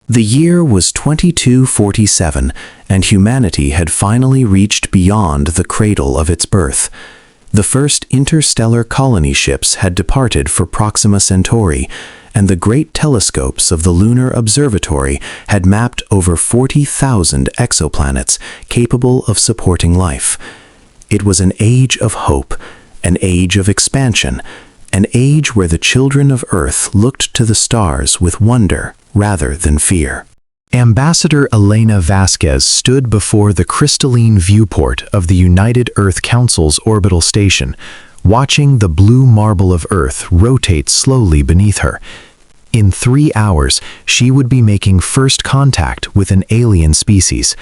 The year was 2247, and humanity had finally reached beyond the cradle of its birth. The first interstellar colony ships had departed for Proxima Centauri, and the great telescopes of the Lunar Observatory had mapped over 40,000 exoplanets capable of supporting life. It was an age of hope, an age of expansion, an age where the children of Earth looked to the stars with wonder rather than fear. Ambassador Elena Vasquez stood before the crystalline viewport of the United Earth Council's orbital station, watching the blue marble of Earth rotate slowly beneath her. In 3 hours, she would be making first contact with an alien species.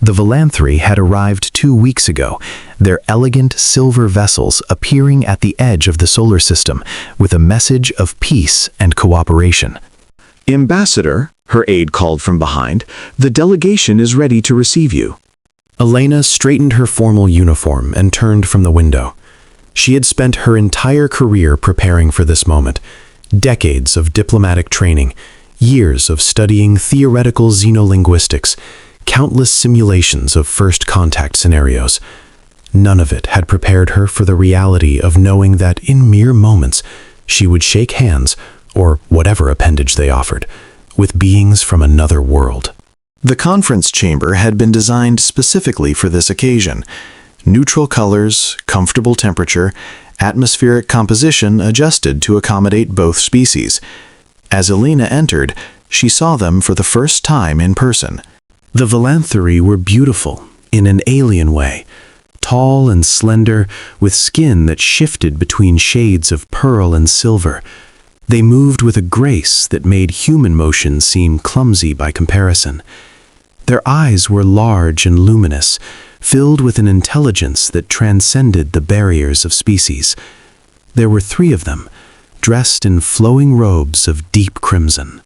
The Volanthri had arrived 2 weeks ago, their elegant silver vessels appearing at the edge of the solar system with a message of peace and cooperation. "Ambassador," her aide called from behind, "the delegation is ready to receive you." Elena straightened her formal uniform and turned from the window. She had spent her entire career preparing for this moment. Decades of diplomatic training, years of studying theoretical xenolinguistics, countless simulations of first contact scenarios. None of it had prepared her for the reality of knowing that in mere moments she would shake hands, or whatever appendage they offered, with beings from another world. The conference chamber had been designed specifically for this occasion. Neutral colors, comfortable temperature, atmospheric composition adjusted to accommodate both species. As Elena entered, she saw them for the first time in person. The Volanthri were beautiful, in an alien way, tall and slender, with skin that shifted between shades of pearl and silver. They moved with a grace that made human motion seem clumsy by comparison. Their eyes were large and luminous, filled with an intelligence that transcended the barriers of species. There were 3 of them, dressed in flowing robes of deep crimson.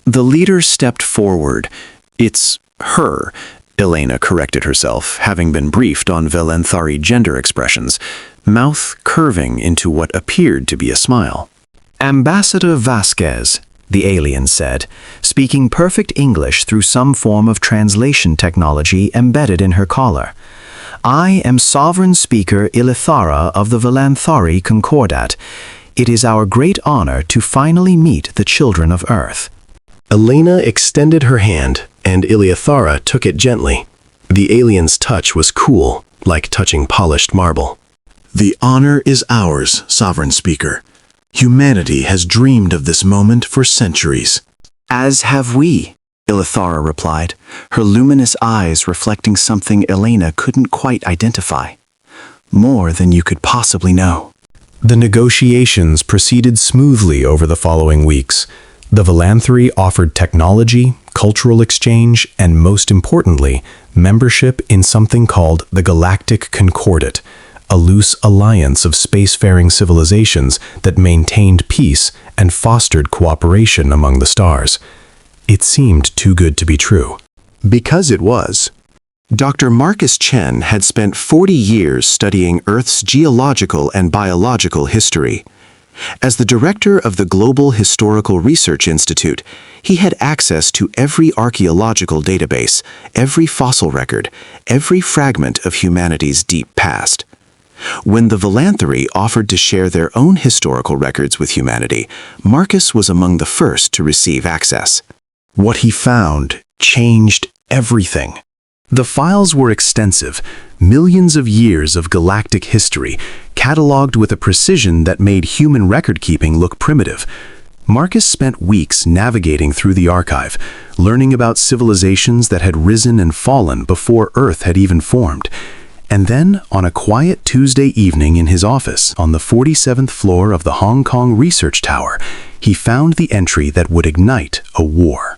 The leader stepped forward. "It's her," Elena corrected herself, having been briefed on Volanthri gender expressions, mouth curving into what appeared to be a smile. "Ambassador Vasquez," the alien said, speaking perfect English through some form of translation technology embedded in her collar. "I am Sovereign Speaker Ilithara of the Volanthri Concordat. It is our great honor to finally meet the children of Earth." Elena extended her hand, and Ilithara took it gently. The alien's touch was cool, like touching polished marble. "The honor is ours, Sovereign Speaker. Humanity has dreamed of this moment for centuries." "As have we," Ilithara replied, her luminous eyes reflecting something Elena couldn't quite identify. "More than you could possibly know." The negotiations proceeded smoothly over the following weeks. The Volanthri offered technology, cultural exchange, and most importantly, membership in something called the Galactic Concordat, a loose alliance of spacefaring civilizations that maintained peace and fostered cooperation among the stars. It seemed too good to be true. Because it was. Dr. Marcus Chen had spent 40 years studying Earth's geological and biological history. As the director of the Global Historical Research Institute, he had access to every archaeological database, every fossil record, every fragment of humanity's deep past. When the Volanthri offered to share their own historical records with humanity, Marcus was among the first to receive access. What he found changed everything. The files were extensive, millions of years of galactic history, cataloged with a precision that made human record-keeping look primitive. Marcus spent weeks navigating through the archive, learning about civilizations that had risen and fallen before Earth had even formed. And then, on a quiet Tuesday evening in his office on the 47th floor of the Hong Kong Research Tower, he found the entry that would ignite a war.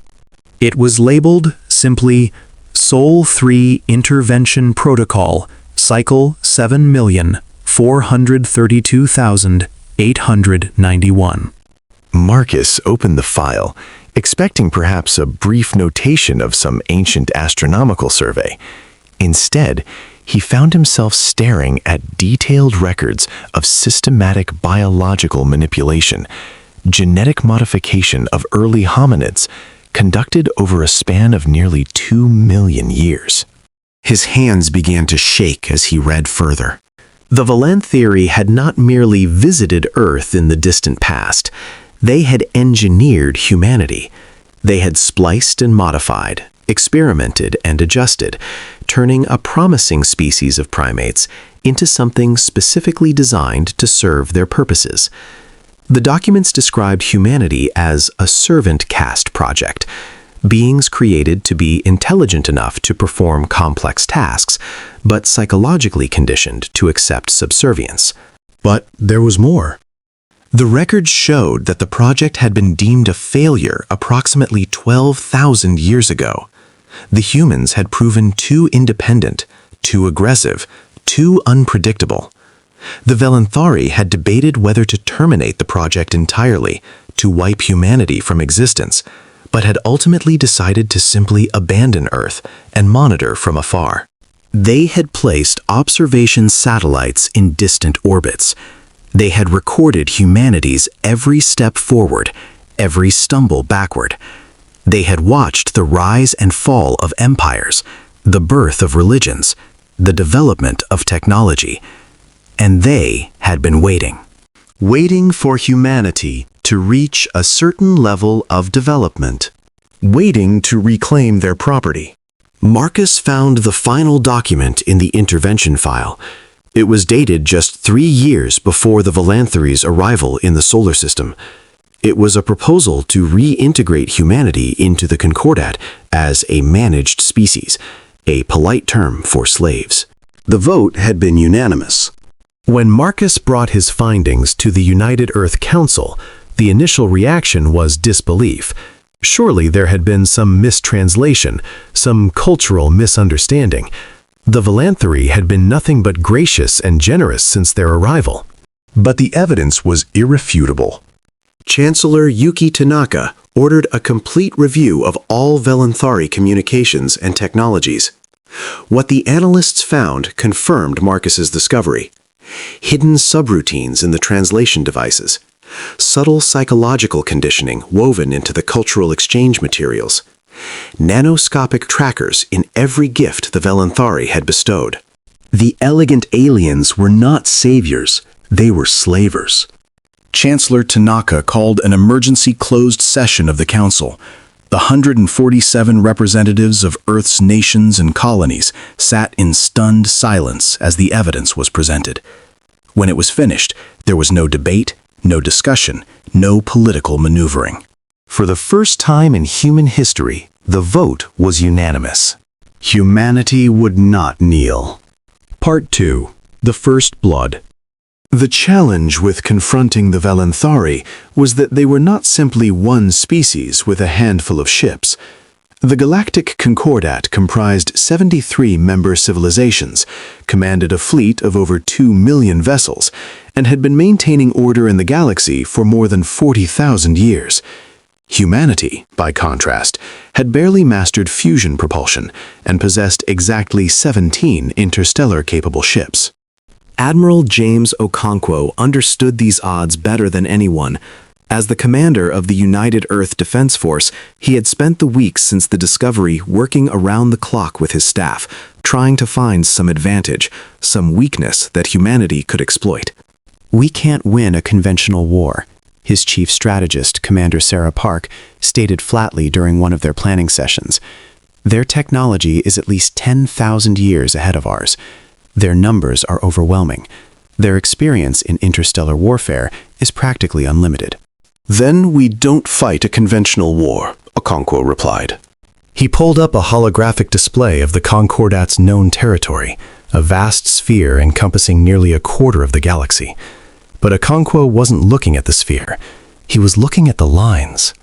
It was labeled simply Sol 3 Intervention Protocol, Cycle 7,432,891. Marcus opened the file, expecting perhaps a brief notation of some ancient astronomical survey. Instead, he found himself staring at detailed records of systematic biological manipulation, genetic modification of early hominids, conducted over a span of nearly 2 million years. His hands began to shake as he read further. The Valanthiri had not merely visited Earth in the distant past. They had engineered humanity. They had spliced and modified, experimented and adjusted, turning a promising species of primates into something specifically designed to serve their purposes. The documents described humanity as a servant caste project, beings created to be intelligent enough to perform complex tasks, but psychologically conditioned to accept subservience. But there was more. The records showed that the project had been deemed a failure approximately 12,000 years ago. The humans had proven too independent, too aggressive, too unpredictable. The Valanthari had debated whether to terminate the project entirely, to wipe humanity from existence, but had ultimately decided to simply abandon Earth and monitor from afar. They had placed observation satellites in distant orbits. They had recorded humanity's every step forward, every stumble backward. They had watched the rise and fall of empires, the birth of religions, the development of technology, and they had been waiting. Waiting for humanity to reach a certain level of development. Waiting to reclaim their property. Marcus found the final document in the intervention file. It was dated just 3 years before the Valanthiri's arrival in the solar system. It was a proposal to reintegrate humanity into the Concordat as a managed species, a polite term for slaves. The vote had been unanimous. When Marcus brought his findings to the United Earth Council, the initial reaction was disbelief. Surely there had been some mistranslation, some cultural misunderstanding. The Valanthiri had been nothing but gracious and generous since their arrival. But the evidence was irrefutable. Chancellor Yuki Tanaka ordered a complete review of all Valanthari communications and technologies. What the analysts found confirmed Marcus's discovery. Hidden subroutines in the translation devices, subtle psychological conditioning woven into the cultural exchange materials, nanoscopic trackers in every gift the Valanthari had bestowed. The elegant aliens were not saviors, they were slavers. Chancellor Tanaka called an emergency closed session of the council. The 147 representatives of Earth's nations and colonies sat in stunned silence as the evidence was presented. When it was finished, there was no debate, no discussion, no political maneuvering. For the first time in human history, the vote was unanimous. Humanity would not kneel. Part 2. The First Blood. The challenge with confronting the Valanthari was that they were not simply one species with a handful of ships. The Galactic Concordat comprised 73 member civilizations, commanded a fleet of over 2 million vessels, and had been maintaining order in the galaxy for more than 40,000 years. Humanity, by contrast, had barely mastered fusion propulsion and possessed exactly 17 interstellar-capable ships. Admiral James Okonkwo understood these odds better than anyone. As the commander of the United Earth Defense Force, he had spent the weeks since the discovery working around the clock with his staff, trying to find some advantage, some weakness that humanity could exploit. "We can't win a conventional war," his chief strategist, Commander Sarah Park, stated flatly during one of their planning sessions. "Their technology is at least 10,000 years ahead of ours. Their numbers are overwhelming. Their experience in interstellar warfare is practically unlimited." "Then we don't fight a conventional war," Okonkwo replied. He pulled up a holographic display of the Concordat's known territory, a vast sphere encompassing nearly a quarter of the galaxy. But Okonkwo wasn't looking at the sphere. He was looking at the lines.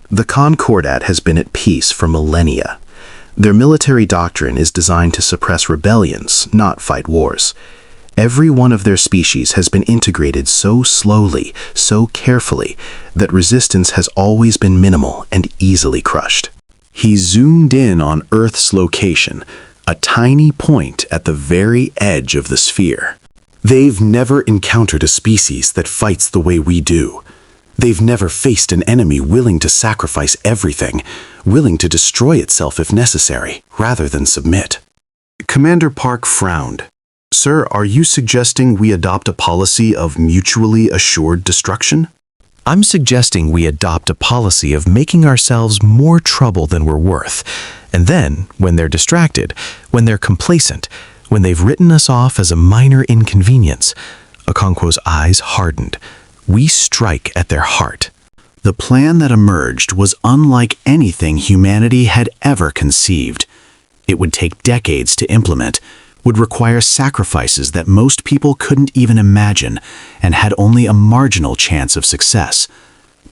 The Concordat has been at peace for millennia. Their military doctrine is designed to suppress rebellions, not fight wars. Every one of their species has been integrated so slowly, so carefully, that resistance has always been minimal and easily crushed. He zoomed in on Earth's location, a tiny point at the very edge of the sphere. "They've never encountered a species that fights the way we do. They've never faced an enemy willing to sacrifice everything, willing to destroy itself if necessary, rather than submit. Commander Park frowned. Sir, are you suggesting we adopt a policy of mutually assured destruction? I'm suggesting we adopt a policy of making ourselves more trouble than we're worth. And then, when they're distracted, when they're complacent, when they've written us off as a minor inconvenience, Okonkwo's eyes hardened. We strike at their heart. The plan that emerged was unlike anything humanity had ever conceived. It would take decades to implement, would require sacrifices that most people couldn't even imagine, and had only a marginal chance of success.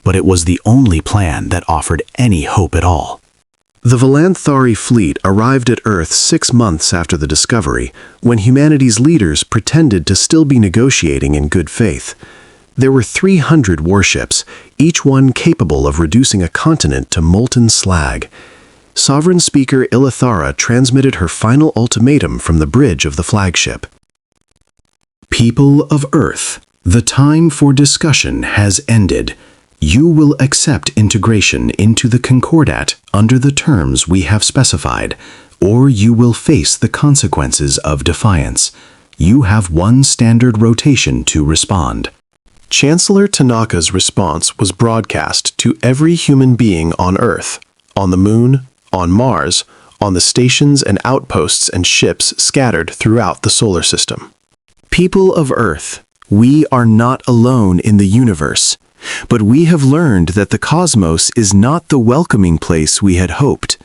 But it was the only plan that offered any hope at all. The Valanthari fleet arrived at Earth 6 months after the discovery, when humanity's leaders pretended to still be negotiating in good faith. There were 300 warships, each one capable of reducing a continent to molten slag. Sovereign Speaker Ilithara transmitted her final ultimatum from the bridge of the flagship. People of Earth, the time for discussion has ended. You will accept integration into the Concordat under the terms we have specified, or you will face the consequences of defiance. You have one standard rotation to respond. Chancellor Tanaka's response was broadcast to every human being on Earth, on the Moon, on Mars, on the stations and outposts and ships scattered throughout the solar system. People of Earth, we are not alone in the universe, but we have learned that the cosmos is not the welcoming place we had hoped.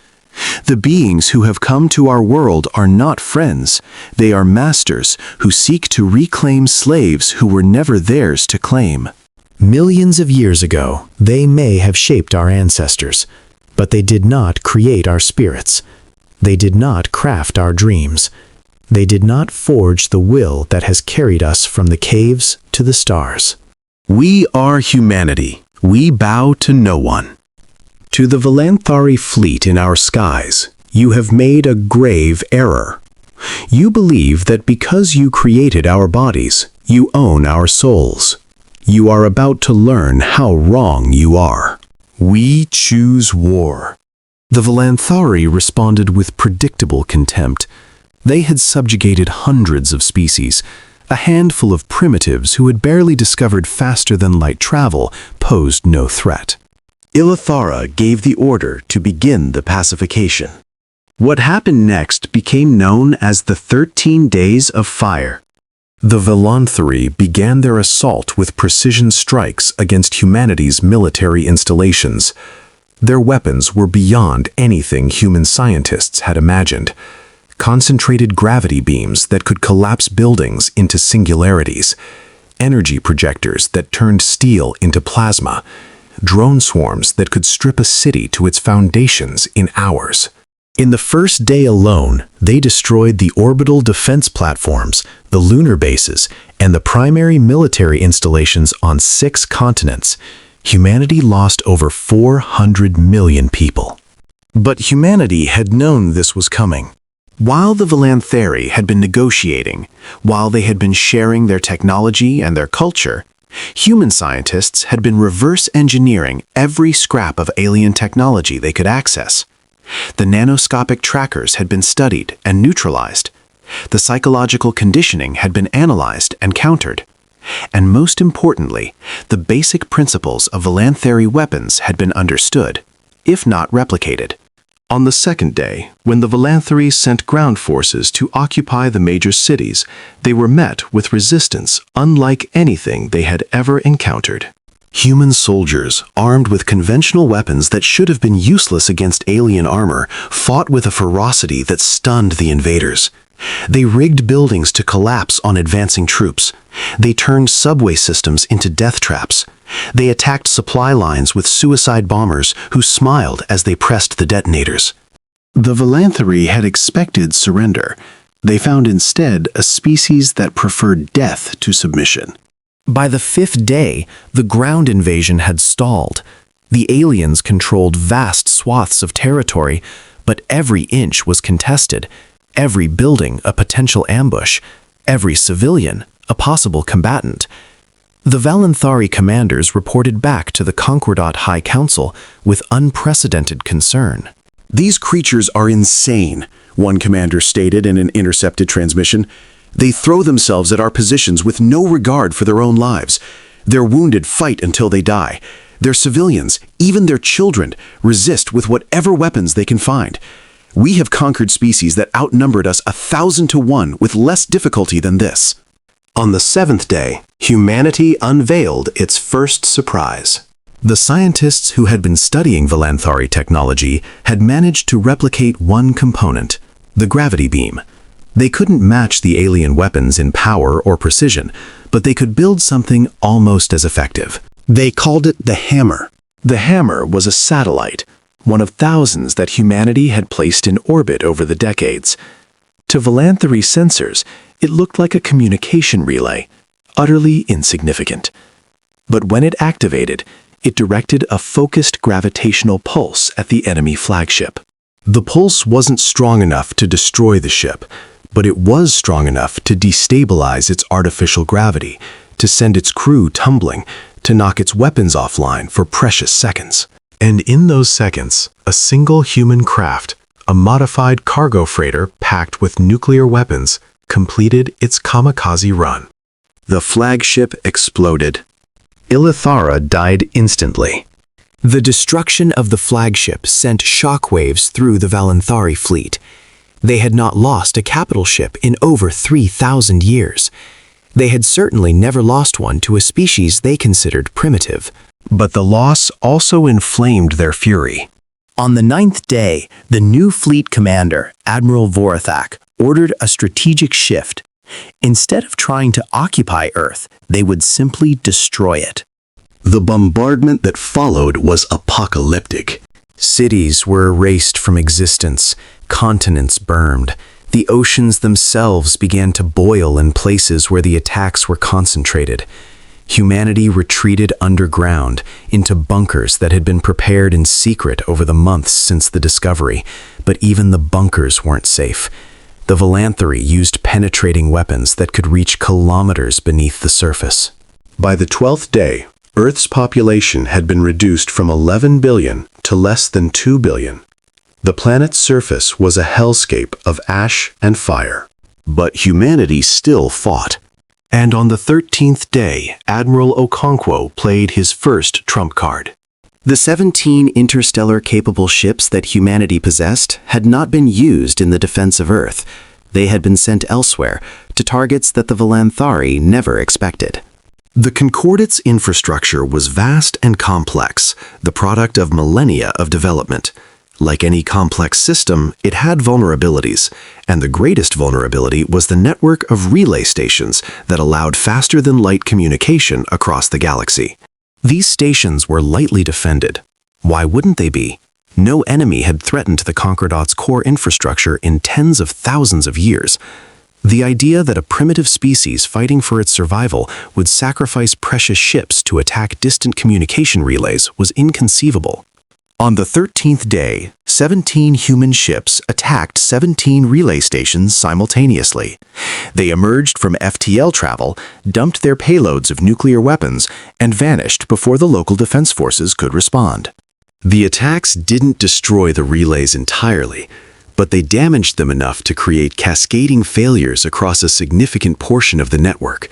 The beings who have come to our world are not friends. They are masters who seek to reclaim slaves who were never theirs to claim. Millions of years ago, they may have shaped our ancestors, but they did not create our spirits. They did not craft our dreams. They did not forge the will that has carried us from the caves to the stars. We are humanity. We bow to no one. To the Valanthari fleet in our skies, you have made a grave error. You believe that because you created our bodies, you own our souls. You are about to learn how wrong you are. We choose war. The Valanthari responded with predictable contempt. They had subjugated hundreds of species. A handful of primitives who had barely discovered faster-than-light travel posed no threat. Ilithara gave the order to begin the pacification. What happened next became known as the 13 Days of Fire. The Valanthari began their assault with precision strikes against humanity's military installations. Their weapons were beyond anything human scientists had imagined. Concentrated gravity beams that could collapse buildings into singularities, energy projectors that turned steel into plasma, drone swarms that could strip a city to its foundations in hours. In the first day alone, they destroyed the orbital defense platforms, the lunar bases, and the primary military installations on 6 continents. Humanity lost over 400 million people. But humanity had known this was coming. While the Valanthari had been negotiating, while they had been sharing their technology and their culture, human scientists had been reverse engineering every scrap of alien technology they could access. The nanoscopic trackers had been studied and neutralized. The psychological conditioning had been analyzed and countered. And most importantly, the basic principles of Valanthari weapons had been understood, if not replicated. On the second day, when the Valanthari sent ground forces to occupy the major cities, they were met with resistance unlike anything they had ever encountered. Human soldiers, armed with conventional weapons that should have been useless against alien armor, fought with a ferocity that stunned the invaders. They rigged buildings to collapse on advancing troops. They turned subway systems into death traps. They attacked supply lines with suicide bombers who smiled as they pressed the detonators. The Valanthari had expected surrender. They found instead a species that preferred death to submission. By the 5th day, the ground invasion had stalled. The aliens controlled vast swaths of territory, but every inch was contested, every building a potential ambush, every civilian a possible combatant. The Valenthari commanders reported back to the Concordat High Council with unprecedented concern. "These creatures are insane," one commander stated in an intercepted transmission. "They throw themselves at our positions with no regard for their own lives. Their wounded fight until they die. Their civilians, even their children, resist with whatever weapons they can find. We have conquered species that outnumbered us 1,000 to 1 with less difficulty than this." On the 7th day, humanity unveiled its first surprise. The scientists who had been studying Valenthari technology had managed to replicate one component, the gravity beam. They couldn't match the alien weapons in power or precision, but they could build something almost as effective. They called it the hammer. The hammer was a satellite, one of thousands that humanity had placed in orbit over the decades. To Valenthari sensors, it looked like a communication relay, utterly insignificant. But when it activated, it directed a focused gravitational pulse at the enemy flagship. The pulse wasn't strong enough to destroy the ship, but it was strong enough to destabilize its artificial gravity, to send its crew tumbling, to knock its weapons offline for precious seconds. And in those seconds, a single human craft, a modified cargo freighter packed with nuclear weapons, completed its kamikaze run. The flagship exploded. Ilithara died instantly. The destruction of the flagship sent shockwaves through the Valenthari fleet. They had not lost a capital ship in over 3,000 years. They had certainly never lost one to a species they considered primitive. But the loss also inflamed their fury. On the 9th day, the new fleet commander, Admiral Vorithak, ordered a strategic shift. Instead of trying to occupy Earth, they would simply destroy it. The bombardment that followed was apocalyptic. Cities were erased from existence, continents burned. The oceans themselves began to boil in places where the attacks were concentrated. Humanity retreated underground into bunkers that had been prepared in secret over the months since the discovery, but even the bunkers weren't safe. The Valenthari used penetrating weapons that could reach kilometers beneath the surface. By the 12th day, Earth's population had been reduced from 11 billion to less than 2 billion. The planet's surface was a hellscape of ash and fire. But humanity still fought. And on the 13th day, Admiral Okonkwo played his first trump card. The 17 interstellar-capable ships that humanity possessed had not been used in the defense of Earth. They had been sent elsewhere, to targets that the Valenthari never expected. The Concordat's infrastructure was vast and complex, the product of millennia of development. Like any complex system, it had vulnerabilities, and the greatest vulnerability was the network of relay stations that allowed faster-than-light communication across the galaxy. These stations were lightly defended. Why wouldn't they be? No enemy had threatened the Concordat's core infrastructure in tens of thousands of years. The idea that a primitive species fighting for its survival would sacrifice precious ships to attack distant communication relays was inconceivable. On the 13th day, 17 human ships attacked 17 relay stations simultaneously. They emerged from FTL travel, dumped their payloads of nuclear weapons, and vanished before the local defense forces could respond. The attacks didn't destroy the relays entirely, but they damaged them enough to create cascading failures across a significant portion of the network.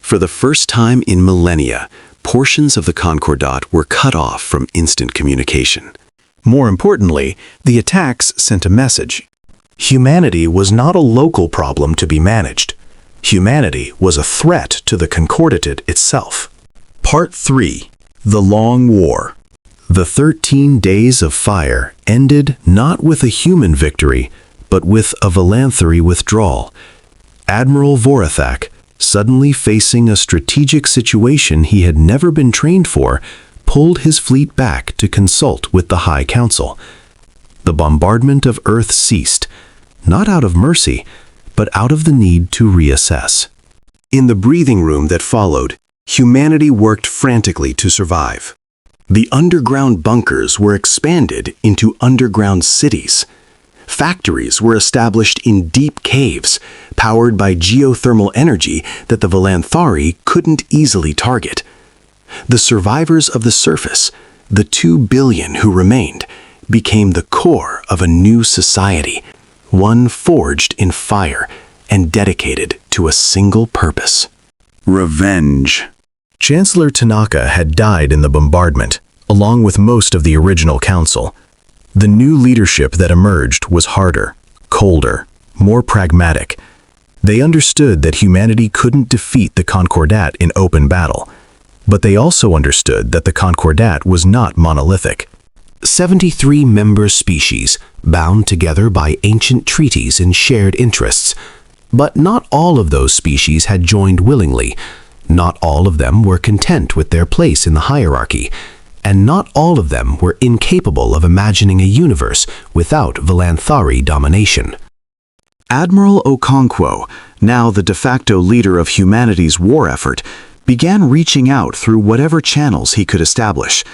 For the first time in millennia, portions of the Concordat were cut off from instant communication. More importantly, the attacks sent a message. Humanity was not a local problem to be managed. Humanity was a threat to the Concordat itself. Part 3. The Long War. The 13 days of fire ended not with a human victory, but with a Valenthari withdrawal. Admiral Vorithak, suddenly facing a strategic situation he had never been trained for, pulled his fleet back to consult with the High Council. The bombardment of Earth ceased, not out of mercy, but out of the need to reassess. In the breathing room that followed, humanity worked frantically to survive. The underground bunkers were expanded into underground cities. Factories were established in deep caves, powered by geothermal energy that the Valanthari couldn't easily target. The survivors of the surface, the 2 billion who remained, became the core of a new society, one forged in fire and dedicated to a single purpose: revenge. Chancellor Tanaka had died in the bombardment, along with most of the original council. The new leadership that emerged was harder, colder, more pragmatic. They understood that humanity couldn't defeat the Concordat in open battle, but they also understood that the Concordat was not monolithic. 73 member species, bound together by ancient treaties and shared interests. But not all of those species had joined willingly. Not all of them were content with their place in the hierarchy. And not all of them were incapable of imagining a universe without Valanthari domination. Admiral Okonkwo, now the de facto leader of humanity's war effort, began reaching out through whatever channels he could establish.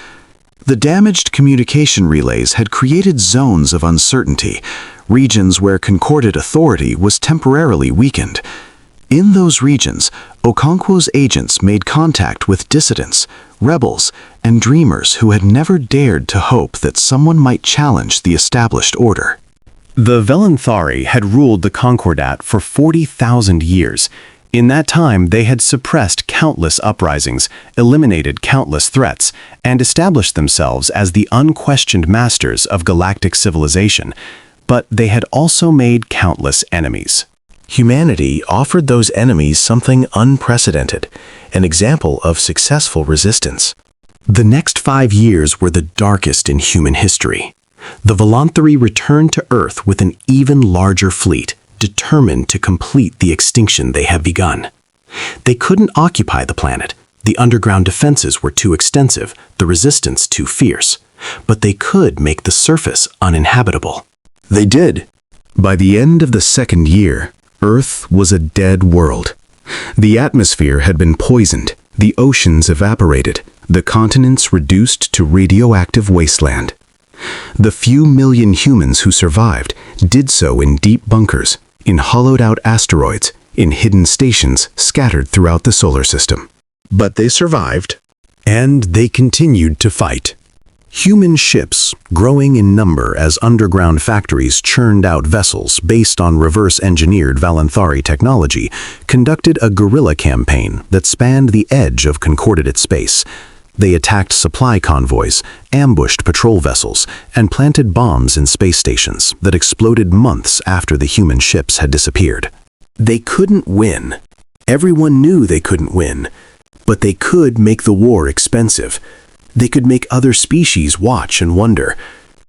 The damaged communication relays had created zones of uncertainty, regions where Concordat authority was temporarily weakened. In those regions, Okonkwo's agents made contact with dissidents, rebels, and dreamers who had never dared to hope that someone might challenge the established order. The Valanthari had ruled the Concordat for 40,000 years. In that time, they had suppressed countless uprisings, eliminated countless threats, and established themselves as the unquestioned masters of galactic civilization. But they had also made countless enemies. Humanity offered those enemies something unprecedented, an example of successful resistance. The next 5 years were the darkest in human history. The Valanthari returned to Earth with an even larger fleet, determined to complete the extinction they had begun. They couldn't occupy the planet. The underground defenses were too extensive, the resistance too fierce. But they could make the surface uninhabitable. They did. By the end of the second year, Earth was a dead world. The atmosphere had been poisoned, the oceans evaporated, the continents reduced to radioactive wasteland. The few million humans who survived did so in deep bunkers, in hollowed-out asteroids, in hidden stations scattered throughout the solar system. But they survived. And they continued to fight. Human ships, growing in number as underground factories churned out vessels based on reverse-engineered Valanthari technology, conducted a guerrilla campaign that spanned the edge of Concordat space. They attacked supply convoys, ambushed patrol vessels, and planted bombs in space stations that exploded months after the human ships had disappeared. They couldn't win. Everyone knew they couldn't win. But they could make the war expensive. They could make other species watch and wonder.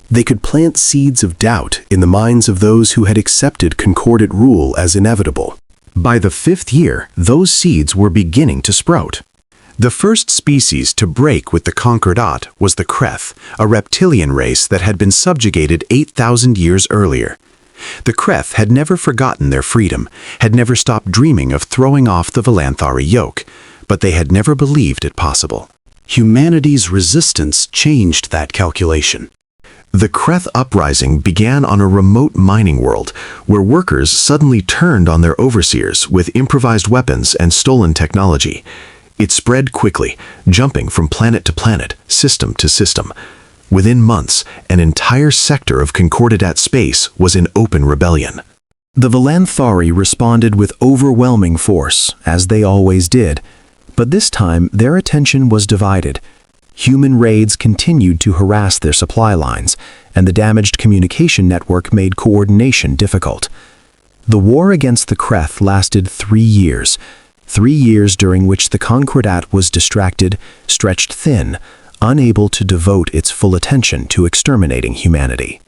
They could plant seeds of doubt in the minds of those who had accepted Concordat rule as inevitable. By the 5th year, those seeds were beginning to sprout. The first species to break with the Concordat was the Kreth, a reptilian race that had been subjugated 8,000 years earlier. The Kreth had never forgotten their freedom, had never stopped dreaming of throwing off the Valanthari yoke, but they had never believed it possible. Humanity's resistance changed that calculation. The Kreth uprising began on a remote mining world, where workers suddenly turned on their overseers with improvised weapons and stolen technology. It spread quickly, jumping from planet to planet, system to system. Within months, an entire sector of Concordat space was in open rebellion. The Valanthari responded with overwhelming force, as they always did. But this time, their attention was divided. Human raids continued to harass their supply lines, and the damaged communication network made coordination difficult. The war against the Kreth lasted 3 years. 3 years during which the Concordat was distracted, stretched thin, unable to devote its full attention to exterminating humanity.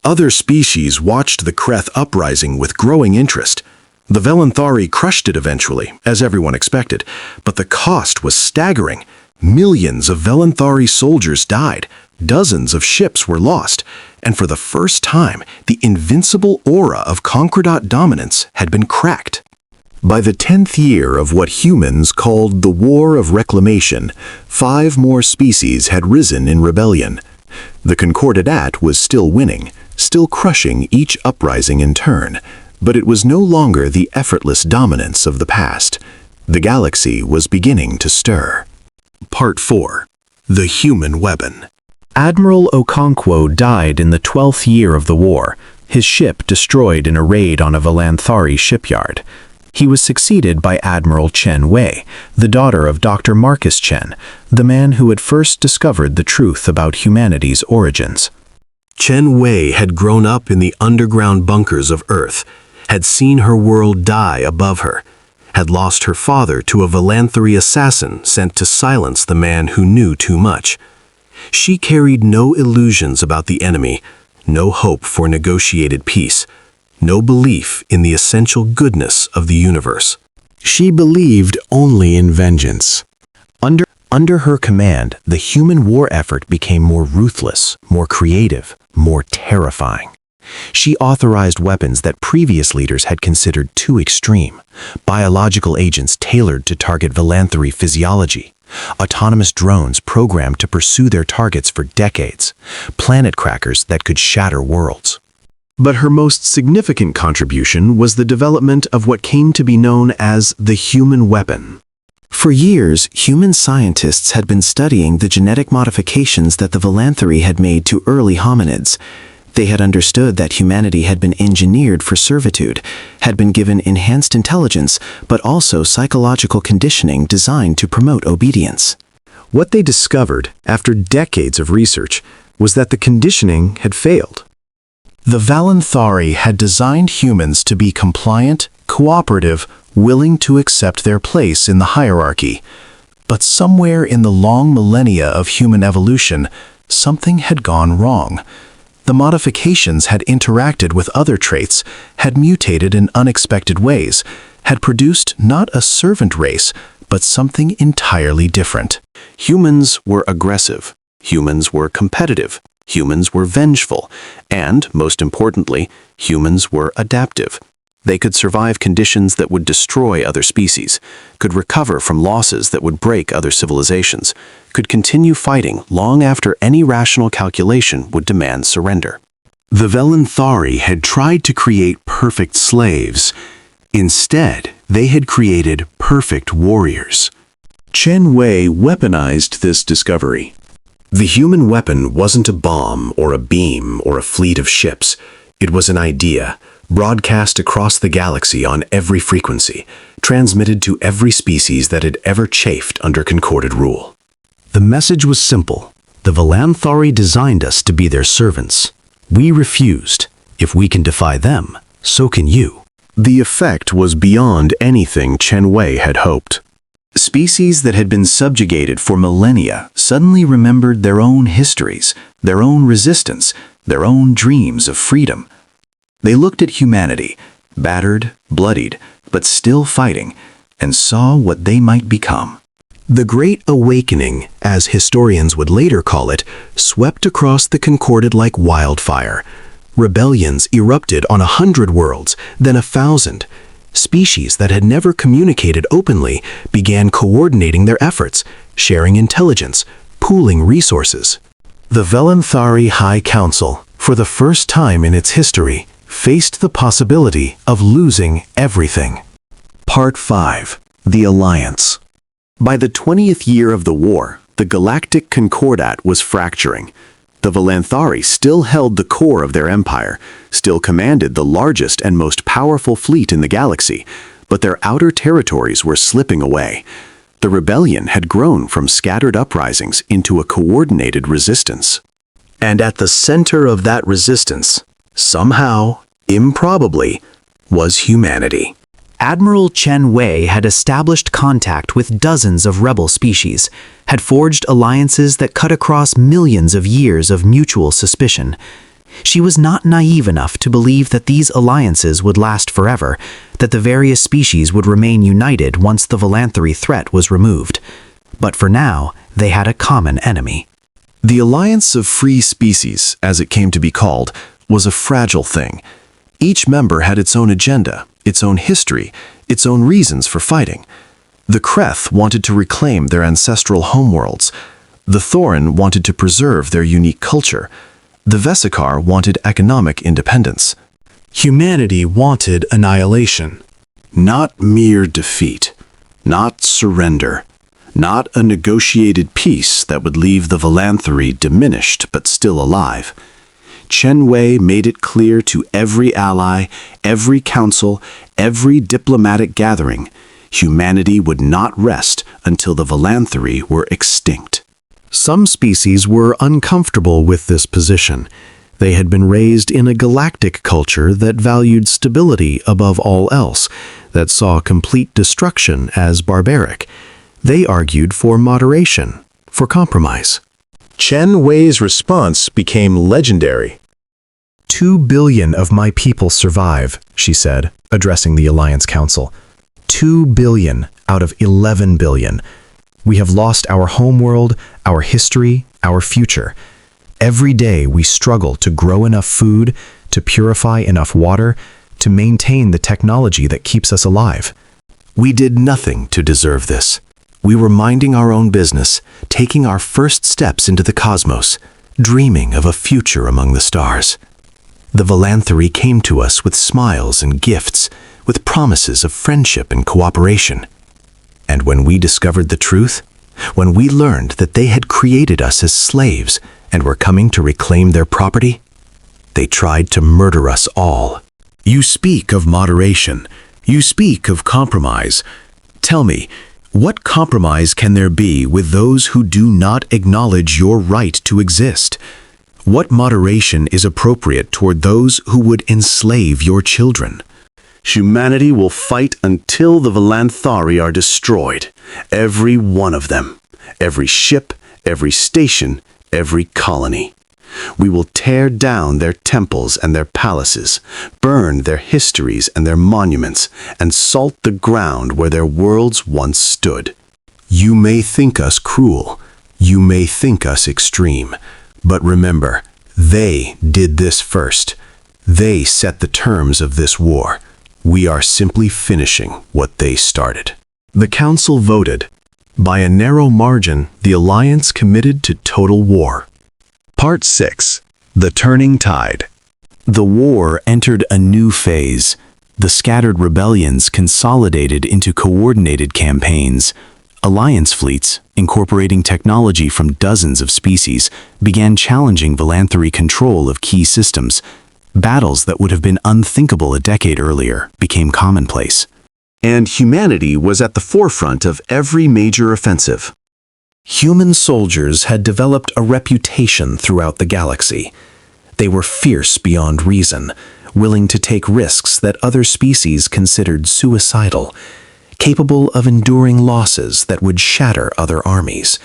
Other species watched the Kreth uprising with growing interest. The Valanthari crushed it eventually, as everyone expected, but the cost was staggering. Millions of Valanthari soldiers died, dozens of ships were lost, and for the first time, the invincible aura of Concordat dominance had been cracked. By the 10th year of what humans called the War of Reclamation, 5 more species had risen in rebellion. The Concordat was still winning, still crushing each uprising in turn, but it was no longer the effortless dominance of the past. The galaxy was beginning to stir. Part 4. The Human Weapon. Admiral Okonkwo died in the 12th year of the war, his ship destroyed in a raid on a Valanthari shipyard. He was succeeded by Admiral Chen Wei, the daughter of Dr. Marcus Chen, the man who had first discovered the truth about humanity's origins. Chen Wei had grown up in the underground bunkers of Earth, had seen her world die above her, had lost her father to a Valanthari assassin sent to silence the man who knew too much. She carried no illusions about the enemy, no hope for negotiated peace, no belief in the essential goodness of the universe. She believed only in vengeance. Under her command, the human war effort became more ruthless, more creative, more terrifying. She authorized weapons that previous leaders had considered too extreme, biological agents tailored to target Valanthari physiology, autonomous drones programmed to pursue their targets for decades, planet crackers that could shatter worlds. But her most significant contribution was the development of what came to be known as the human weapon. For years, human scientists had been studying the genetic modifications that the Valanthari had made to early hominids. They had understood that humanity had been engineered for servitude, had been given enhanced intelligence, but also psychological conditioning designed to promote obedience. What they discovered, after decades of research, was that the conditioning had failed. The Valanthari had designed humans to be compliant, cooperative, willing to accept their place in the hierarchy. But somewhere in the long millennia of human evolution, something had gone wrong. The modifications had interacted with other traits, had mutated in unexpected ways, had produced not a servant race, but something entirely different. Humans were aggressive. Humans were competitive. Humans were vengeful. And, most importantly, humans were adaptive. They could survive conditions that would destroy other species, could recover from losses that would break other civilizations, could continue fighting long after any rational calculation would demand surrender. The Valanthari had tried to create perfect slaves. Instead, they had created perfect warriors. Chen Wei weaponized this discovery. The human weapon wasn't a bomb or a beam or a fleet of ships. It was an idea, broadcast across the galaxy on every frequency, transmitted to every species that had ever chafed under concorded rule. The message was simple. The Valanthari designed us to be their servants. We refused. If we can defy them, so can you. The effect was beyond anything Chen Wei had hoped. Species that had been subjugated for millennia suddenly remembered their own histories, their own resistance, their own dreams of freedom. They looked at humanity, battered, bloodied, but still fighting, and saw what they might become. The Great Awakening, as historians would later call it, swept across the Concorded like wildfire. Rebellions erupted on 100 worlds, then 1,000. Species that had never communicated openly began coordinating their efforts, sharing intelligence, pooling resources. The Valanthari High Council, for the first time in its history, faced the possibility of losing everything. Part 5. The Alliance. By the 20th year of the war, the Galactic Concordat was fracturing. The Valanthari still held the core of their empire, still commanded the largest and most powerful fleet in the galaxy, but their outer territories were slipping away. The rebellion had grown from scattered uprisings into a coordinated resistance. And at the center of that resistance, somehow, improbably, was humanity. Admiral Chen Wei had established contact with dozens of rebel species, had forged alliances that cut across millions of years of mutual suspicion. She was not naive enough to believe that these alliances would last forever, that the various species would remain united once the Valanthari threat was removed. But for now, they had a common enemy. The Alliance of Free Species, as it came to be called, was a fragile thing. Each member had its own agenda, its own history, its own reasons for fighting. The Kreth wanted to reclaim their ancestral homeworlds. The Thorin wanted to preserve their unique culture. The Vesikar wanted economic independence. Humanity wanted annihilation. Not mere defeat, not surrender, not a negotiated peace that would leave the Philanthropy diminished but still alive. Chen Wei made it clear to every ally, every council, every diplomatic gathering, humanity would not rest until the Philanthropy were extinct. Some species were uncomfortable with this position. They had been raised in a galactic culture that valued stability above all else, that saw complete destruction as barbaric. They argued for moderation, for compromise. Chen Wei's response became legendary. 2 billion of my people survive, she said, addressing the Alliance Council. 2 billion out of 11 billion. We have lost our homeworld, our history, our future. Every day we struggle to grow enough food, to purify enough water, to maintain the technology that keeps us alive. We did nothing to deserve this. We were minding our own business, taking our first steps into the cosmos, dreaming of a future among the stars. The Philanthropy came to us with smiles and gifts, with promises of friendship and cooperation. And when we discovered the truth, when we learned that they had created us as slaves and were coming to reclaim their property, they tried to murder us all. You speak of moderation. You speak of compromise. Tell me, what compromise can there be with those who do not acknowledge your right to exist? What moderation is appropriate toward those who would enslave your children? Humanity will fight until the Philanthropy are destroyed. Every one of them. Every ship, every station, every colony. We will tear down their temples and their palaces, burn their histories and their monuments, and salt the ground where their worlds once stood. You may think us cruel. You may think us extreme. But remember, they did this first. They set the terms of this war. We are simply finishing what they started. The Council voted. By a narrow margin, the Alliance committed to total war. Part 6. The Turning Tide. The war entered a new phase. The scattered rebellions consolidated into coordinated campaigns. Alliance fleets, incorporating technology from dozens of species, began challenging Philanthropy control of key systems. Battles that would have been unthinkable a decade earlier became commonplace. And humanity was at the forefront of every major offensive. Human soldiers had developed a reputation throughout the galaxy. They were fierce beyond reason, willing to take risks that other species considered suicidal, capable of enduring losses that would shatter other armies.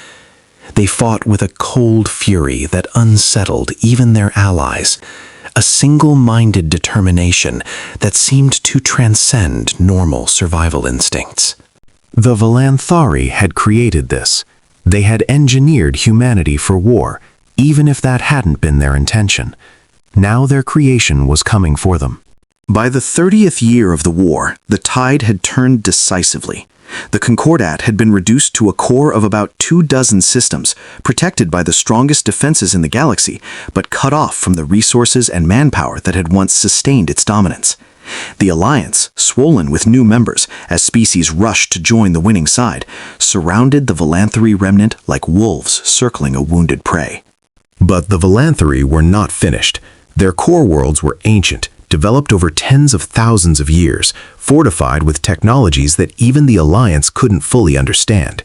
They fought with a cold fury that unsettled even their allies, a single-minded determination that seemed to transcend normal survival instincts. The Philanthropy had created this. They had engineered humanity for war, even if that hadn't been their intention. Now their creation was coming for them. By the 30th year of the war, the tide had turned decisively. The Concordat had been reduced to a core of about 24 systems, protected by the strongest defenses in the galaxy, but cut off from the resources and manpower that had once sustained its dominance. The Alliance, swollen with new members as species rushed to join the winning side, surrounded the Philanthropy remnant like wolves circling a wounded prey. But the Philanthropy were not finished. Their core worlds were ancient, developed over tens of thousands of years, fortified with technologies that even the Alliance couldn't fully understand.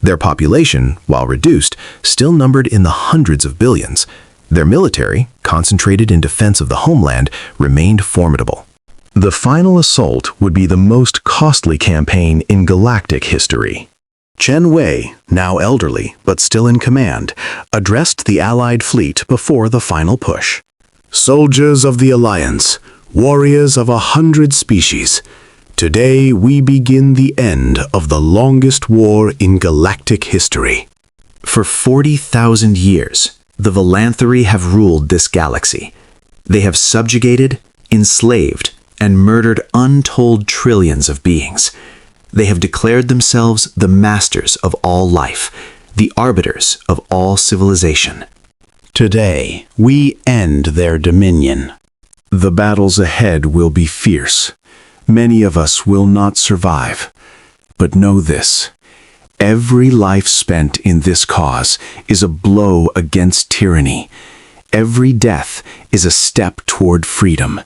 Their population, while reduced, still numbered in the hundreds of billions. Their military, concentrated in defense of the homeland, remained formidable. The final assault would be the most costly campaign in galactic history. Chen Wei, now elderly but still in command, addressed the Allied fleet before the final push. Soldiers of the Alliance, warriors of 100 species, today we begin the end of the longest war in galactic history. For 40,000 years, the Philanthropy have ruled this galaxy. They have subjugated, enslaved, and murdered untold trillions of beings. They have declared themselves the masters of all life, the arbiters of all civilization. Today, we end their dominion. The battles ahead will be fierce. Many of us will not survive. But know this: every life spent in this cause is a blow against tyranny. Every death is a step toward freedom.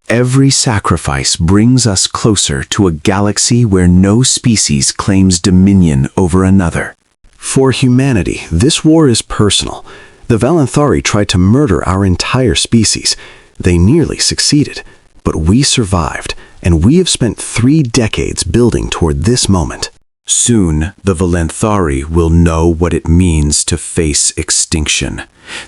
Every sacrifice brings us closer to a galaxy where no species claims dominion over another. For humanity, this war is personal. The Valanthari tried to murder our entire species. They nearly succeeded, but we survived, and we have spent 3 decades building toward this moment. Soon, the Valanthari will know what it means to face extinction.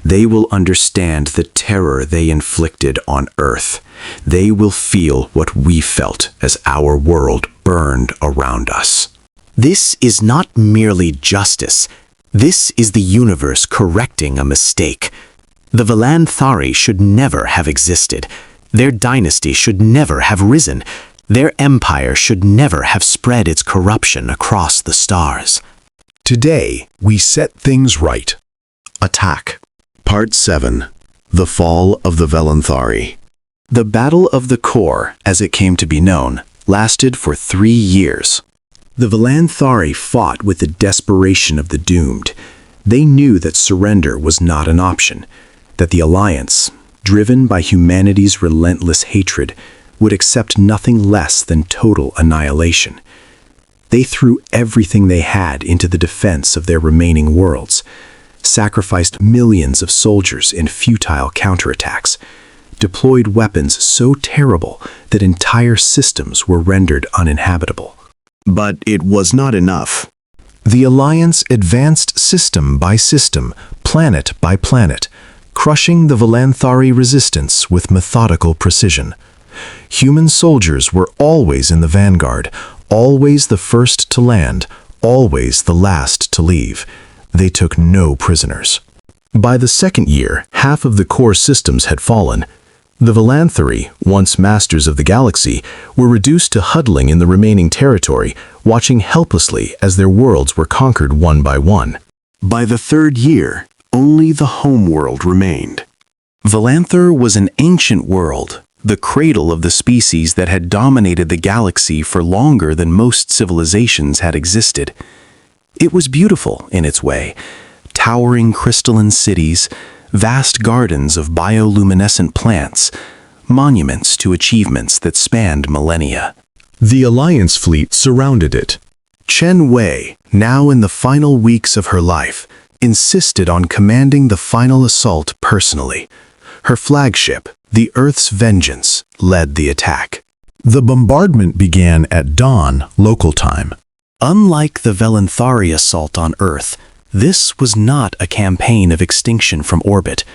They will understand the terror they inflicted on Earth. They will feel what we felt as our world burned around us. This is not merely justice. This is the universe correcting a mistake. The Valanthari should never have existed. Their dynasty should never have risen. Their empire should never have spread its corruption across the stars. Today, we set things right. Attack. Part 7. The Fall of the Valanthari. The Battle of the Core, as it came to be known, lasted for 3 years. The Valanthari fought with the desperation of the doomed. They knew that surrender was not an option, that the Alliance, driven by humanity's relentless hatred, would accept nothing less than total annihilation. They threw everything they had into the defense of their remaining worlds, sacrificed millions of soldiers in futile counterattacks, deployed weapons so terrible that entire systems were rendered uninhabitable. But it was not enough. The Alliance advanced system by system, planet by planet, crushing the Valanthari resistance with methodical precision. Human soldiers were always in the vanguard, always the first to land, always the last to leave. They took no prisoners. By the second year, half of the core systems had fallen. The Valanthari, once masters of the galaxy, were reduced to huddling in the remaining territory, watching helplessly as their worlds were conquered one by one. By the 3rd year, only the homeworld remained. Valanthar was an ancient world, the cradle of the species that had dominated the galaxy for longer than most civilizations had existed. It was beautiful in its way, towering crystalline cities, vast gardens of bioluminescent plants, monuments to achievements that spanned millennia. The Alliance fleet surrounded it. Chen Wei, now in the final weeks of her life, insisted on commanding the final assault personally. Her flagship, the Earth's Vengeance, led the attack. The bombardment began at dawn, local time. Unlike the Valanthari assault on Earth, this was not a campaign of extinction from orbit.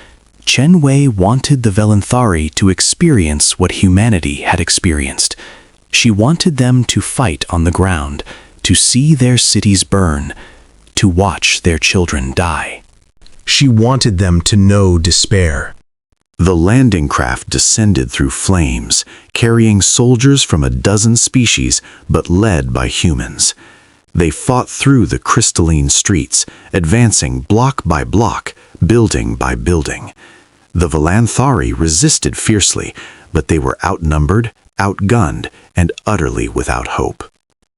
Chen Wei wanted the Valanthari to experience what humanity had experienced. She wanted them to fight on the ground, to see their cities burn, to watch their children die. She wanted them to know despair. The landing craft descended through flames, carrying soldiers from a dozen species, but led by humans. They fought through the crystalline streets, advancing block by block, building by building. The Valanthari resisted fiercely, but they were outnumbered, outgunned, and utterly without hope.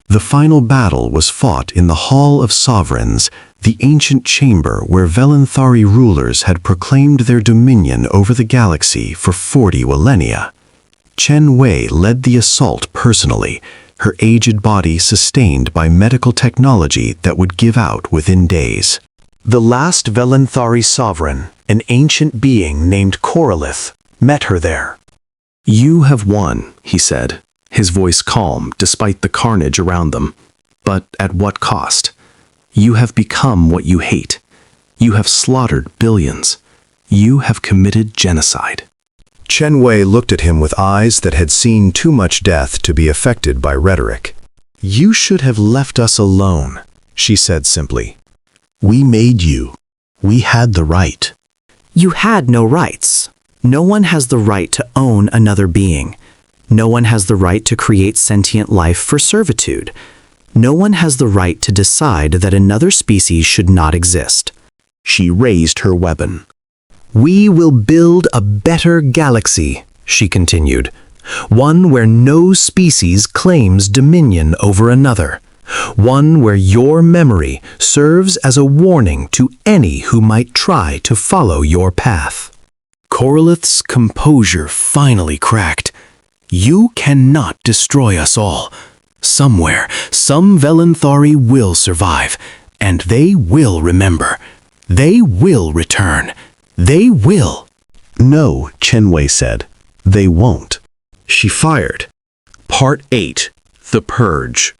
The final battle was fought in the Hall of Sovereigns, the ancient chamber where Valanthari rulers had proclaimed their dominion over the galaxy for 40 millennia. Chen Wei led the assault personally, her aged body sustained by medical technology that would give out within days. The last Valanthari sovereign, an ancient being named Corolith, met her there. "You have won," he said, his voice calm despite the carnage around them. "But at what cost? You have become what you hate. You have slaughtered billions. You have committed genocide." Chen Wei looked at him with eyes that had seen too much death to be affected by rhetoric. "You should have left us alone," she said simply. "We made you. We had the right." You had no rights. No one has the right to own another being. No one has the right to create sentient life for servitude. No one has the right to decide that another species should not exist. She raised her weapon. We will build a better galaxy, she continued, one where no species claims dominion over another, one where your memory serves as a warning to any who might try to follow your path. Corlith's composure finally cracked. You cannot destroy us all. Somewhere, some Velanthari will survive, and they will remember. They will return. They will. No, Chen-Wei said. They won't. She fired. Part 8. The Purge.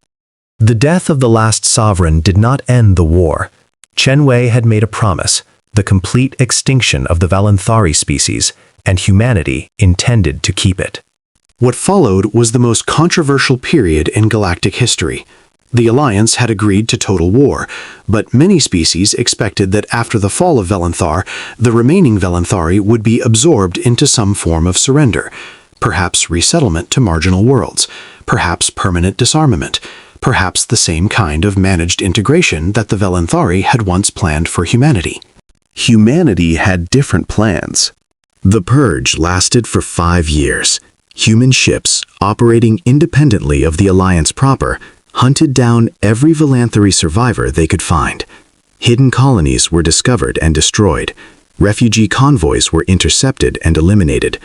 The death of the last sovereign did not end the war. Chen-Wei had made a promise, the complete extinction of the Valanthari species, and humanity intended to keep it. What followed was the most controversial period in galactic history. The Alliance had agreed to total war, but many species expected that after the fall of Valanthar, the remaining Valanthari would be absorbed into some form of surrender, perhaps resettlement to marginal worlds, perhaps permanent disarmament, perhaps the same kind of managed integration that the Valanthari had once planned for humanity. Humanity had different plans. The Purge lasted for 5 years. Human ships, operating independently of the Alliance proper, hunted down every Valanthari survivor they could find. Hidden colonies were discovered and destroyed. Refugee convoys were intercepted and eliminated.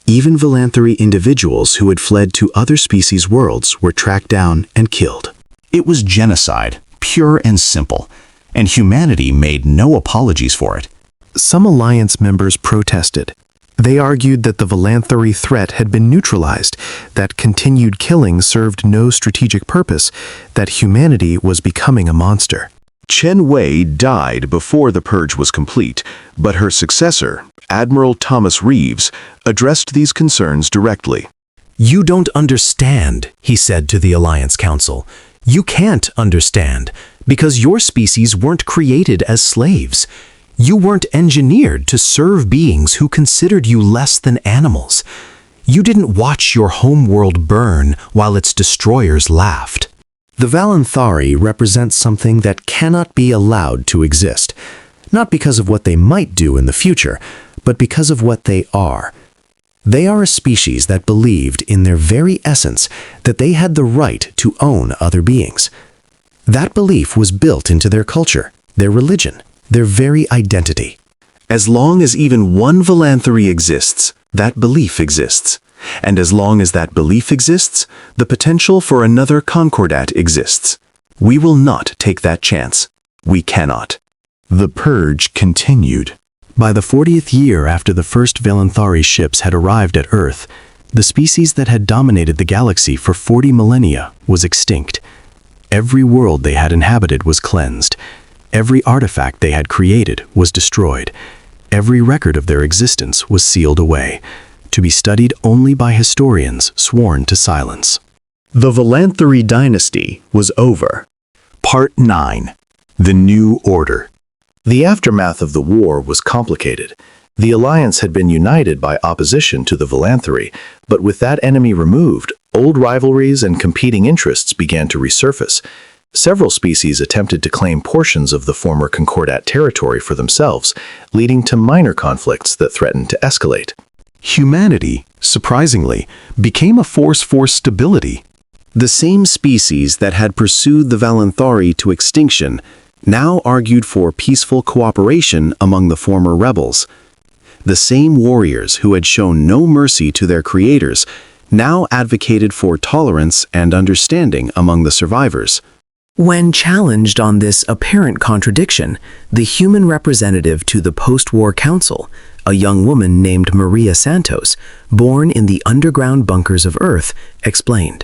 Even Valanthari individuals who had fled to other species' worlds were tracked down and killed. It was genocide, pure and simple, and humanity made no apologies for it. Some Alliance members protested. They argued that the Valanthari threat had been neutralized, that continued killing served no strategic purpose, that humanity was becoming a monster. Chen-Wei died before the purge was complete, but her successor, Admiral Thomas Reeves, addressed these concerns directly. You don't understand, he said to the Alliance Council. You can't understand, because your species weren't created as slaves. You weren't engineered to serve beings who considered you less than animals. You didn't watch your homeworld burn while its destroyers laughed. The Valanthari represent something that cannot be allowed to exist, not because of what they might do in the future, but because of what they are. They are a species that believed in their very essence that they had the right to own other beings. That belief was built into their culture, their religion, their very identity. As long as even one Valanthari exists, that belief exists. And as long as that belief exists, the potential for another Concordat exists. We will not take that chance. We cannot. The purge continued. By the 40th year after the first Valanthari ships had arrived at Earth, the species that had dominated the galaxy for 40 millennia was extinct. Every world they had inhabited was cleansed. Every artifact they had created was destroyed. Every record of their existence was sealed away, to be studied only by historians sworn to silence. The Valanthari Dynasty was over. Part 9. The New Order. The aftermath of the war was complicated. The Alliance had been united by opposition to the Valanthari, but with that enemy removed, old rivalries and competing interests began to resurface. Several species attempted to claim portions of the former Concordat territory for themselves, leading to minor conflicts that threatened to escalate. Humanity, surprisingly, became a force for stability. The same species that had pursued the Valanthari to extinction now argued for peaceful cooperation among the former rebels. The same warriors who had shown no mercy to their creators now advocated for tolerance and understanding among the survivors. When challenged on this apparent contradiction, the human representative to the post-war council, a young woman named Maria Santos, born in the underground bunkers of Earth, explained.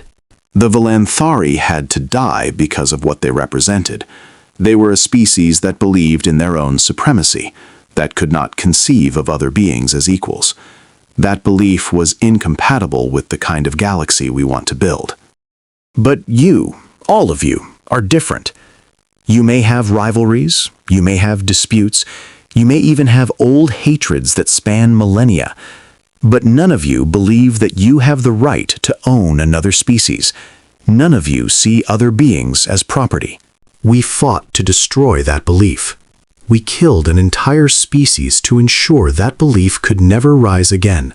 The Valanthari had to die because of what they represented. They were a species that believed in their own supremacy, that could not conceive of other beings as equals. That belief was incompatible with the kind of galaxy we want to build. But you, all of you, are different. You may have rivalries, you may have disputes, you may even have old hatreds that span millennia, but none of you believe that you have the right to own another species. None of you see other beings as property. We fought to destroy that belief. We killed an entire species to ensure that belief could never rise again.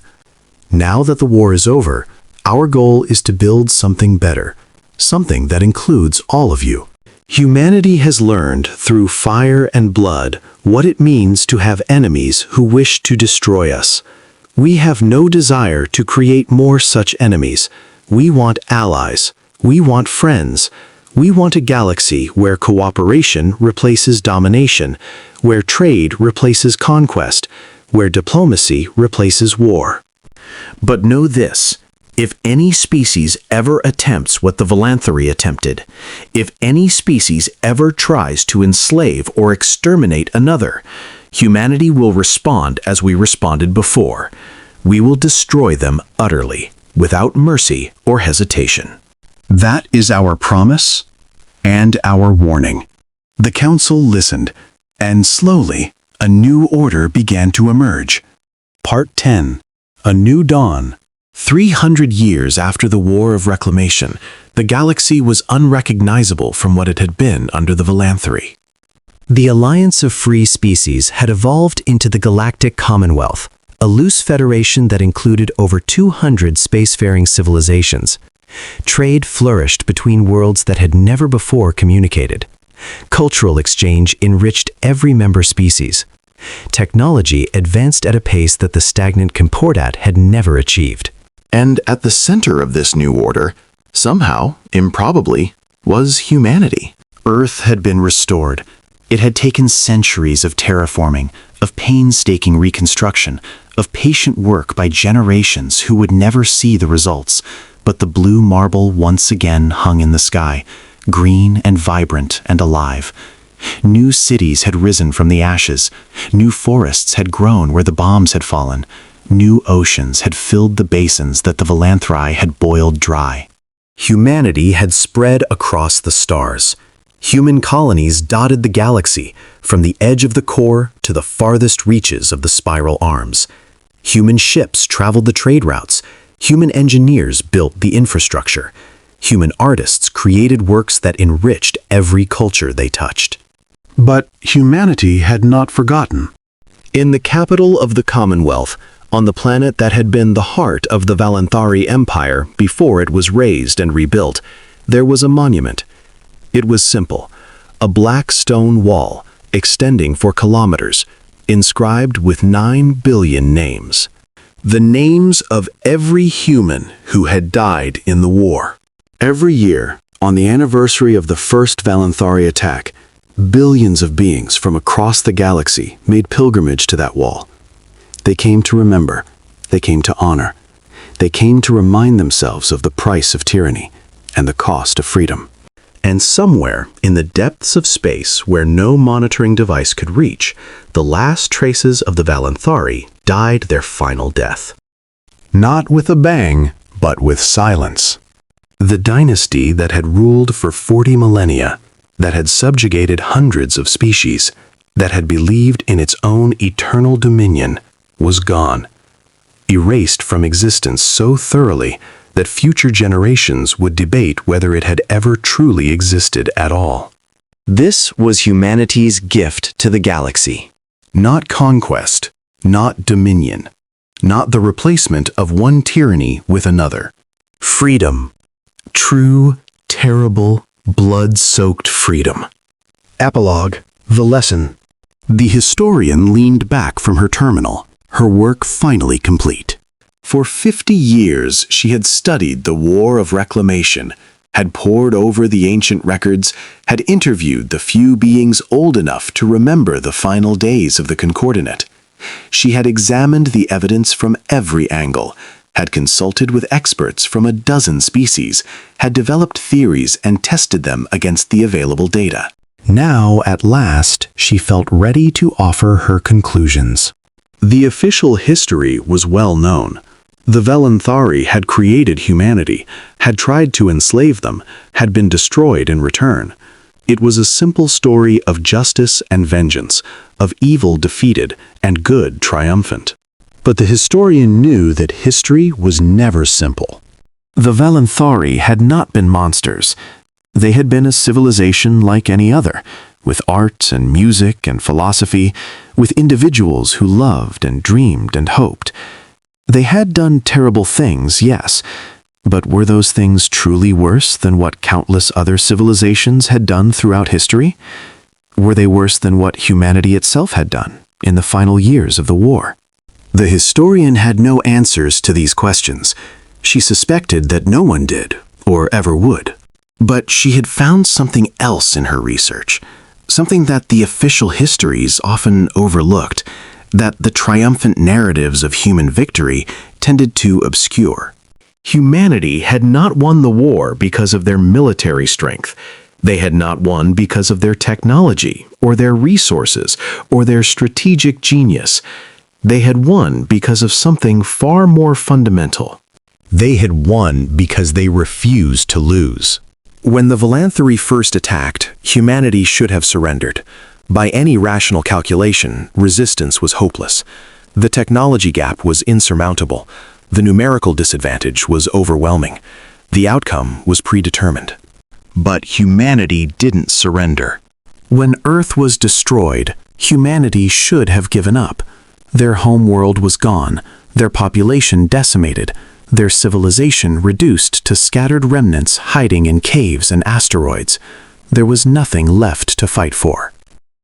Now that the war is over, our goal is to build something better, something that includes all of you. Humanity has learned through fire and blood what it means to have enemies who wish to destroy us. We have no desire to create more such enemies. We want allies. We want friends. We want a galaxy where cooperation replaces domination, where trade replaces conquest, where diplomacy replaces war. But know this. If any species ever attempts what the Visionaries attempted, if any species ever tries to enslave or exterminate another, humanity will respond as we responded before. We will destroy them utterly, without mercy or hesitation. That is our promise and our warning. The council listened, and slowly, a new order began to emerge. Part 10. A New Dawn. 300 years after the War of Reclamation, the galaxy was unrecognizable from what it had been under the Visionaries. The Alliance of Free Species had evolved into the Galactic Commonwealth, a loose federation that included over 200 spacefaring civilizations. Trade flourished between worlds that had never before communicated. Cultural exchange enriched every member species. Technology advanced at a pace that the stagnant Comportat had never achieved. And at the center of this new order, somehow, improbably, was humanity. Earth had been restored. It had taken centuries of terraforming, of painstaking reconstruction, of patient work by generations who would never see the results, but the blue marble once again hung in the sky, green and vibrant and alive. New cities had risen from the ashes. New forests had grown where the bombs had fallen. New oceans had filled the basins that the Visionaries had boiled dry. Humanity had spread across the stars. Human colonies dotted the galaxy, from the edge of the core to the farthest reaches of the spiral arms. Human ships traveled the trade routes. Human engineers built the infrastructure. Human artists created works that enriched every culture they touched. But humanity had not forgotten. In the capital of the Commonwealth, on the planet that had been the heart of the Visionaries Empire before it was razed and rebuilt, there was a monument. It was simple, a black stone wall extending for kilometers, inscribed with 9 billion names. The names of every human who had died in the war. Every year, on the anniversary of the first Visionaries attack, billions of beings from across the galaxy made pilgrimage to that wall. They came to remember. They came to honor. They came to remind themselves of the price of tyranny and the cost of freedom. And somewhere in the depths of space where no monitoring device could reach, the last traces of the Visionaries died their final death. Not with a bang, but with silence. The dynasty that had ruled for 40 millennia, that had subjugated hundreds of species, that had believed in its own eternal dominion, was gone, erased from existence so thoroughly that future generations would debate whether it had ever truly existed at all. This was humanity's gift to the galaxy. Not conquest, not dominion, not the replacement of one tyranny with another. Freedom. True, terrible, blood-soaked freedom. Epilogue, the lesson. The historian leaned back from her terminal, her work finally complete. For 50 years, she had studied the War of Reclamation, had pored over the ancient records, had interviewed the few beings old enough to remember the final days of the Concordanet. She had examined the evidence from every angle, had consulted with experts from a dozen species, had developed theories and tested them against the available data. Now, at last, she felt ready to offer her conclusions. The official history was well known. The Visionaries had created humanity, had tried to enslave them, had been destroyed in return. It was a simple story of justice and vengeance, of evil defeated and good triumphant. But the historian knew that history was never simple. The Visionaries had not been monsters. They had been a civilization like any other, with art and music and philosophy, with individuals who loved and dreamed and hoped. They had done terrible things, yes, but were those things truly worse than what countless other civilizations had done throughout history? Were they worse than what humanity itself had done in the final years of the war? The historian had no answers to these questions. She suspected that no one did, or ever would. But she had found something else in her research, something that the official histories often overlooked, that the triumphant narratives of human victory tended to obscure. Humanity had not won the war because of their military strength. They had not won because of their technology, or their resources, or their strategic genius. They had won because of something far more fundamental. They had won because they refused to lose. When the Volanthori first attacked, humanity should have surrendered. By any rational calculation, resistance was hopeless. The technology gap was insurmountable. The numerical disadvantage was overwhelming. The outcome was predetermined. But humanity didn't surrender. When Earth was destroyed, humanity should have given up. Their home world was gone, their population decimated, their civilization reduced to scattered remnants hiding in caves and asteroids. There was nothing left to fight for.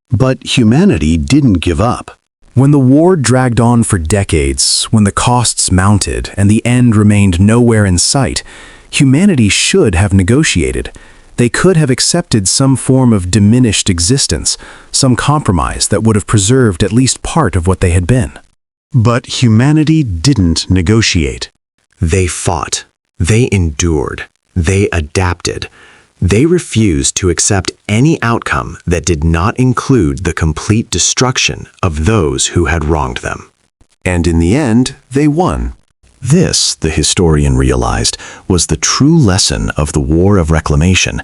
But humanity didn't give up. When the war dragged on for decades, when the costs mounted and the end remained nowhere in sight, humanity should have negotiated. They could have accepted some form of diminished existence, some compromise that would have preserved at least part of what they had been. But humanity didn't negotiate. They fought. They endured. They adapted. They refused to accept any outcome that did not include the complete destruction of those who had wronged them. And in the end, they won. This, the historian realized, was the true lesson of the War of Reclamation.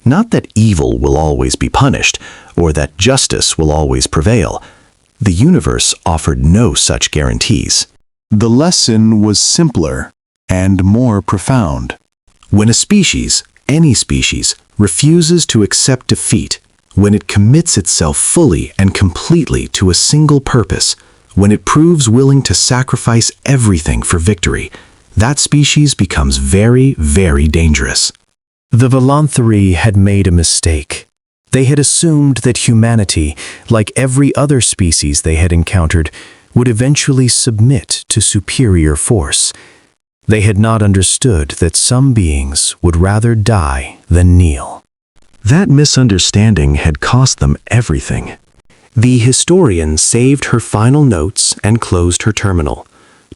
Not that evil will always be punished, or that justice will always prevail. The universe offered no such guarantees. The lesson was simpler and more profound. When a species, any species, refuses to accept defeat, when it commits itself fully and completely to a single purpose, when it proves willing to sacrifice everything for victory, that species becomes very, very dangerous. The Volanthori had made a mistake. They had assumed that humanity, like every other species they had encountered, would eventually submit to superior force. They had not understood that some beings would rather die than kneel. That misunderstanding had cost them everything. The historian saved her final notes and closed her terminal.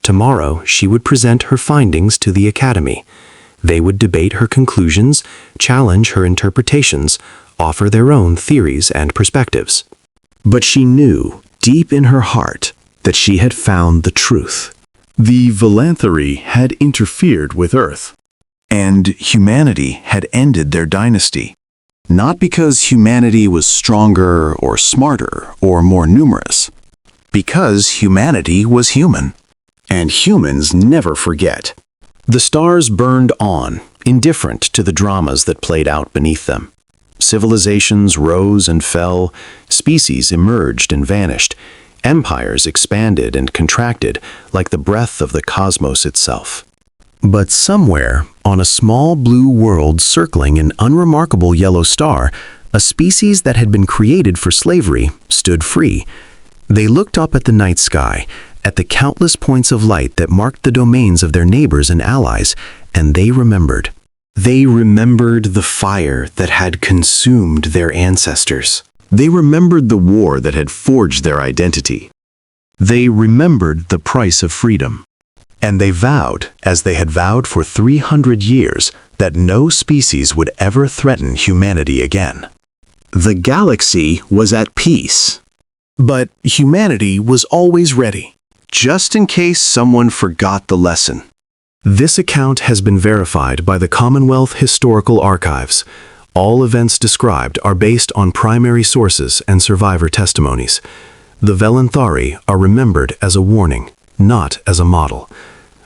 Tomorrow she would present her findings to the Academy. They would debate her conclusions, challenge her interpretations, offer their own theories and perspectives. But she knew, deep in her heart, that she had found the truth. The Volanthori had interfered with Earth, and humanity had ended their dynasty. Not because humanity was stronger or smarter or more numerous. Because humanity was human. And humans never forget. The stars burned on, indifferent to the dramas that played out beneath them. Civilizations rose and fell, species emerged and vanished, empires expanded and contracted like the breath of the cosmos itself. But somewhere, on a small blue world circling an unremarkable yellow star, a species that had been created for slavery stood free. They looked up at the night sky, at the countless points of light that marked the domains of their neighbors and allies, and they remembered. They remembered the fire that had consumed their ancestors. They remembered the war that had forged their identity. They remembered the price of freedom. And they vowed, as they had vowed for 300 years, that no species would ever threaten humanity again. The galaxy was at peace. But humanity was always ready, just in case someone forgot the lesson. This account has been verified by the Commonwealth Historical Archives. All events described are based on primary sources and survivor testimonies. The Volanthori are remembered as a warning, not as a model.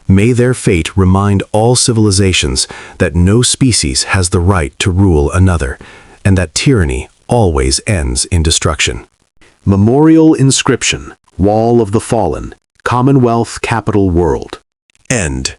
May their fate remind all civilizations that no species has the right to rule another, and that tyranny always ends in destruction. Memorial inscription, Wall of the Fallen, Commonwealth Capital World. End.